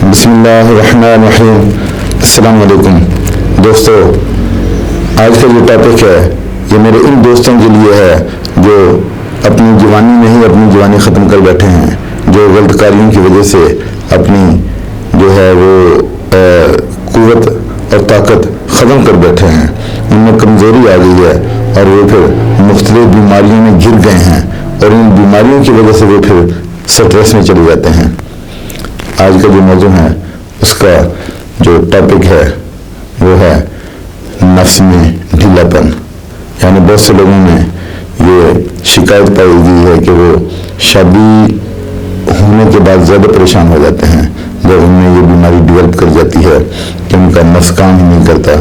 बिस्मिल्लाहिर्रहमानिर्रहीम। अस्सलाम वालेकुम दोस्तों, आज का जो टॉपिक है ये मेरे इन दोस्तों के लिए है जो अपनी जवानी में ही अपनी जवानी ख़त्म कर बैठे हैं, जो गलत कार्यों की वजह से अपनी जो है वो कुव्वत और ताकत ख़त्म कर बैठे हैं। उनमें कमज़ोरी आ गई है और वो फिर मुख्तलिफ बीमारियों में घिर गए हैं और इन बीमारियों की वजह से वो फिर स्ट्रेस में चले जाते हैं। आज का जो मौजूद है उसका जो टॉपिक है वो है नफ्स में ढीलापन। यानी बहुत से लोगों में ये शिकायत पाई गई है कि वो शादी होने के बाद ज़्यादा परेशान हो जाते हैं जब उनमें ये बीमारी डेवलप कर जाती है कि उनका नफ्स काम ही नहीं करता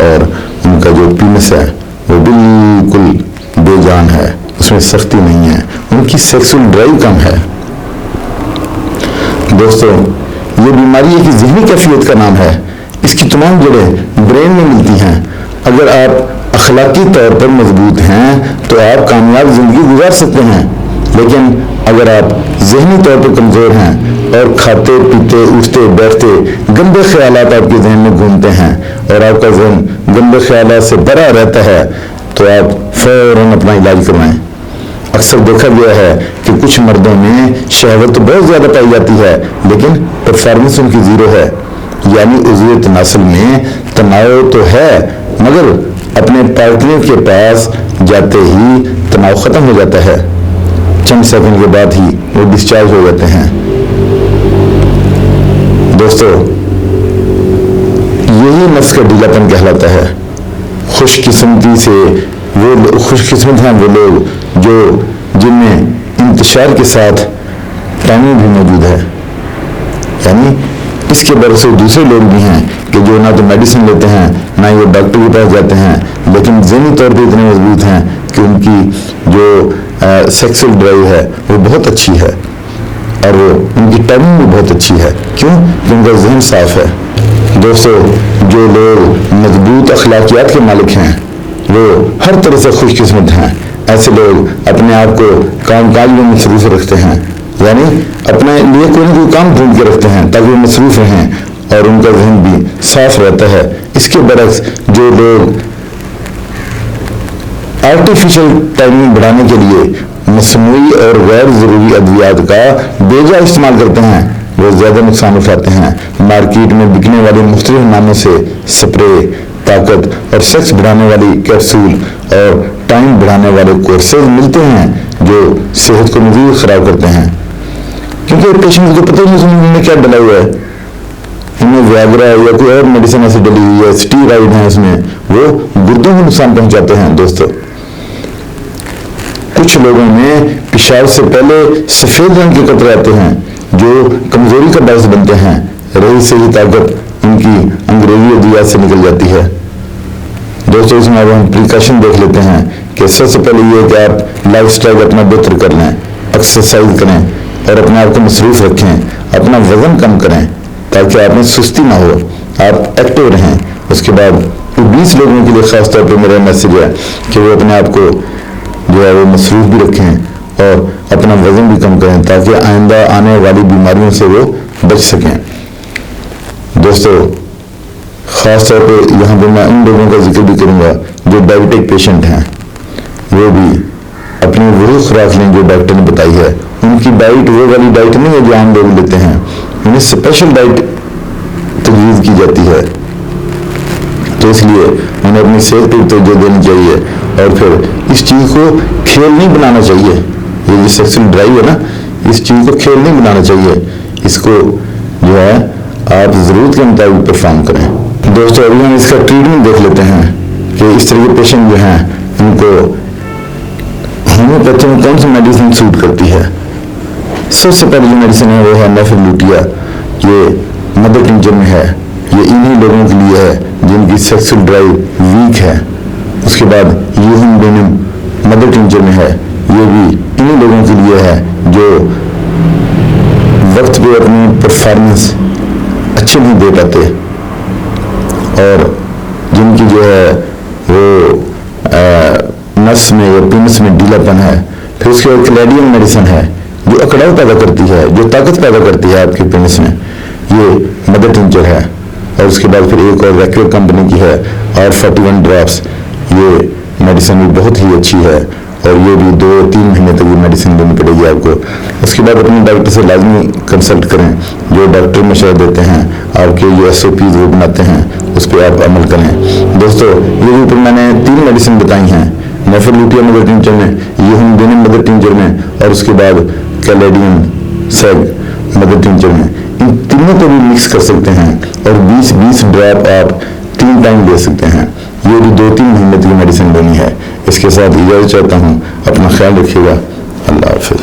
और उनका जो पीनस है वो बिल्कुल बेजान है, उसमें सख्ती नहीं है, उनकी सेक्सुअल ड्राइव कम है। दोस्तों, ये बीमारी एक ज़हनी कैफियत का नाम है। इसकी तमाम जड़ें ब्रेन में मिलती हैं। अगर आप अखलाकी तौर पर मजबूत हैं तो आप कामयाब ज़िंदगी गुजार सकते हैं, लेकिन अगर आप ज़हनी तौर पर कमज़ोर हैं और खाते पीते उठते बैठते गंदे ख्यालात आपके जहन में घूमते हैं और आपका जहन गंदे ख्यालात से भरा रहता है तो आप फ़ौरन अपना इलाज करवाएं। अक्सर देखा गया है कि कुछ मर्दों में शहवत तो बहुत ज़्यादा पाई जाती है लेकिन परफॉर्मेंस उनकी ज़ीरो है। यानी उज़्वे तनासुल में तनाव तो है मगर अपने पार्टनर के पास जाते ही तनाव ख़त्म हो जाता है, चंद सेकंड के बाद ही वो डिस्चार्ज हो जाते हैं। दोस्तों, यही नफ्स का ढीलापन कहलाता है। खुशकिस्मती से वो खुशकिस्मत हैं वो लोग जो जिनमें इंतशार के साथ टाइमिंग भी मौजूद है। यानी इसके बरस दूसरे लोग भी हैं कि जो ना तो मेडिसिन लेते हैं ना ये डॉक्टर के पास जाते हैं, लेकिन ज़हनी तौर पे इतने मजबूत हैं कि उनकी जो सेक्सुअल ड्राइव है वो बहुत अच्छी है और वो उनकी टाइमिंग भी बहुत अच्छी है। क्यों? क्योंकि उनका जहन साफ है। दोस्तों, जो लोग मजबूत अखलाकियात के मालिक हैं वो हर तरह से खुशकिस्मत हैं। ऐसे लोग अपने आप को कामकाज में मसरूफ रखते हैं, यानी अपने लिए कोई ना कोई काम ढूंढ के रखते हैं ताकि वो मसरूफ रहें और उनका जहन भी साफ रहता है। इसके बरक्स जो लोग आर्टिफिशियल टाइमिंग बढ़ाने के लिए मसनूई और गैर ज़रूरी अद्वियात का बेजा इस्तेमाल करते हैं वो ज़्यादा नुकसान उठाते हैं। मार्केट में बिकने वाले मुख्तलिफ नामों से स्प्रे, ताकत और सेक्स बढ़ाने वाली कैप्सूल और टाइम बढ़ाने वाले कोर्सेज मिलते हैं जो सेहत को मज़ीद ख़राब करते हैं, क्योंकि पेशेंट को पता ही नहीं उन्होंने क्या डला हुआ है। इनमें व्याग्रा या कोई और मेडिसिन ऐसी डली हुई है, स्टीरॉइड है इसमें, वो गुर्दों को नुकसान पहुंचाते हैं। दोस्तों, कुछ लोगों में पेशाब से पहले सफ़ेद रंग के कतरे आते हैं जो कमजोरी का बायस बनते हैं। रही से ही ताकत इनकी अंग्रेजी अद्वियात से निकल जाती है। दोस्तों, इसमें अब हम प्रिकॉशन देख लेते हैं कि सबसे पहले ये कि आप लाइफस्टाइल अपना बेहतर कर लें, एक्सरसाइज करें और अपने आप को मसरूफ रखें, अपना वजन कम करें ताकि आप में सुस्ती ना हो, आप एक्टिव रहें। उसके बाद 20 लोगों के लिए खास तौर पर मेरा मैसेज है कि वो अपने आप को जो है वो मसरूफ भी रखें और अपना वजन भी कम करें ताकि आइंदा आने वाली बीमारियों से वो बच सकें। दोस्तों, ख़ास तौर पे यहाँ पर मैं उन लोगों का जिक्र भी करूँगा जो डायबिटिक पेशेंट हैं, वो भी अपनी वही खुराक लें जो डॉक्टर ने बताई है। उनकी डाइट वो वाली डाइट नहीं है जो आम लोग लेते हैं, उन्हें स्पेशल डाइट तजवीज़ की जाती है। तो इसलिए उन्हें अपनी सेहत पर तवज्जो देनी चाहिए और फिर इस चीज़ को खेल नहीं बनाना चाहिए। ये जो सेक्सुअल ड्राइव है ना, इस चीज़ को खेल नहीं बनाना चाहिए। इसको जो है आप ज़रूरत के मुताबिक परफॉर्म करें। दोस्तों, अभी हम इसका ट्रीटमेंट देख लेते हैं कि इस तरह के पेशेंट जो हैं उनको होम्योपैथी में कौन सी मेडिसिन सूट करती है। सबसे पहले जो मेडिसिन है वो है नेफेलूटिया। ये मदर टिंचर में है। ये इन्हीं लोगों के लिए है जिनकी सेक्सुअल ड्राइव वीक है। उसके बाद यूहम्बेनियम मदर टिंचर में है। ये भी इन्हीं लोगों के लिए है जो वक्त पे अपनी परफॉर्मेंस अच्छी नहीं दे पाते और जिनकी जो है वो नस में या पीनस में ढीलापन है। फिर उसके बाद कैलेडियम मेडिसिन है जो अकड़ाव पैदा करती है, जो ताकत पैदा करती है आपके पेनिस में। ये मदर टिंचर है, और उसके बाद फिर एक और रेक्रो कंपनी की है R41 ड्रॉप्स। ये मेडिसिन भी बहुत ही अच्छी है, और ये भी 2-3 महीने तक ये मेडिसिन लेनी पड़ेगी आपको। उसके बाद अपने डॉक्टर से लाजमी कंसल्ट करें, जो डॉक्टर मशवरा देते हैं, आपके जो SOPs वो बनाते हैं, उस पर आप अमल करें। दोस्तों, ये जो ऊपर मैंने 3 मेडिसिन बताई हैं, नेफरलूटिया मदर टिंचर में, यूहुमबेनिम मदर टिंचर में, और उसके बाद कैलेडियम सेग मदर टिंचर में, इन तीनों को भी मिक्स कर सकते हैं और 20-20 ड्रॉप आप 3 टाइम ले सकते हैं। ये भी 2-3 महीने तक मेडिसिन लेनी है। इसके साथ इजाज़त चाहता हूँ, अपना ख्याल रखिएगा। अल्लाह हाफिज़।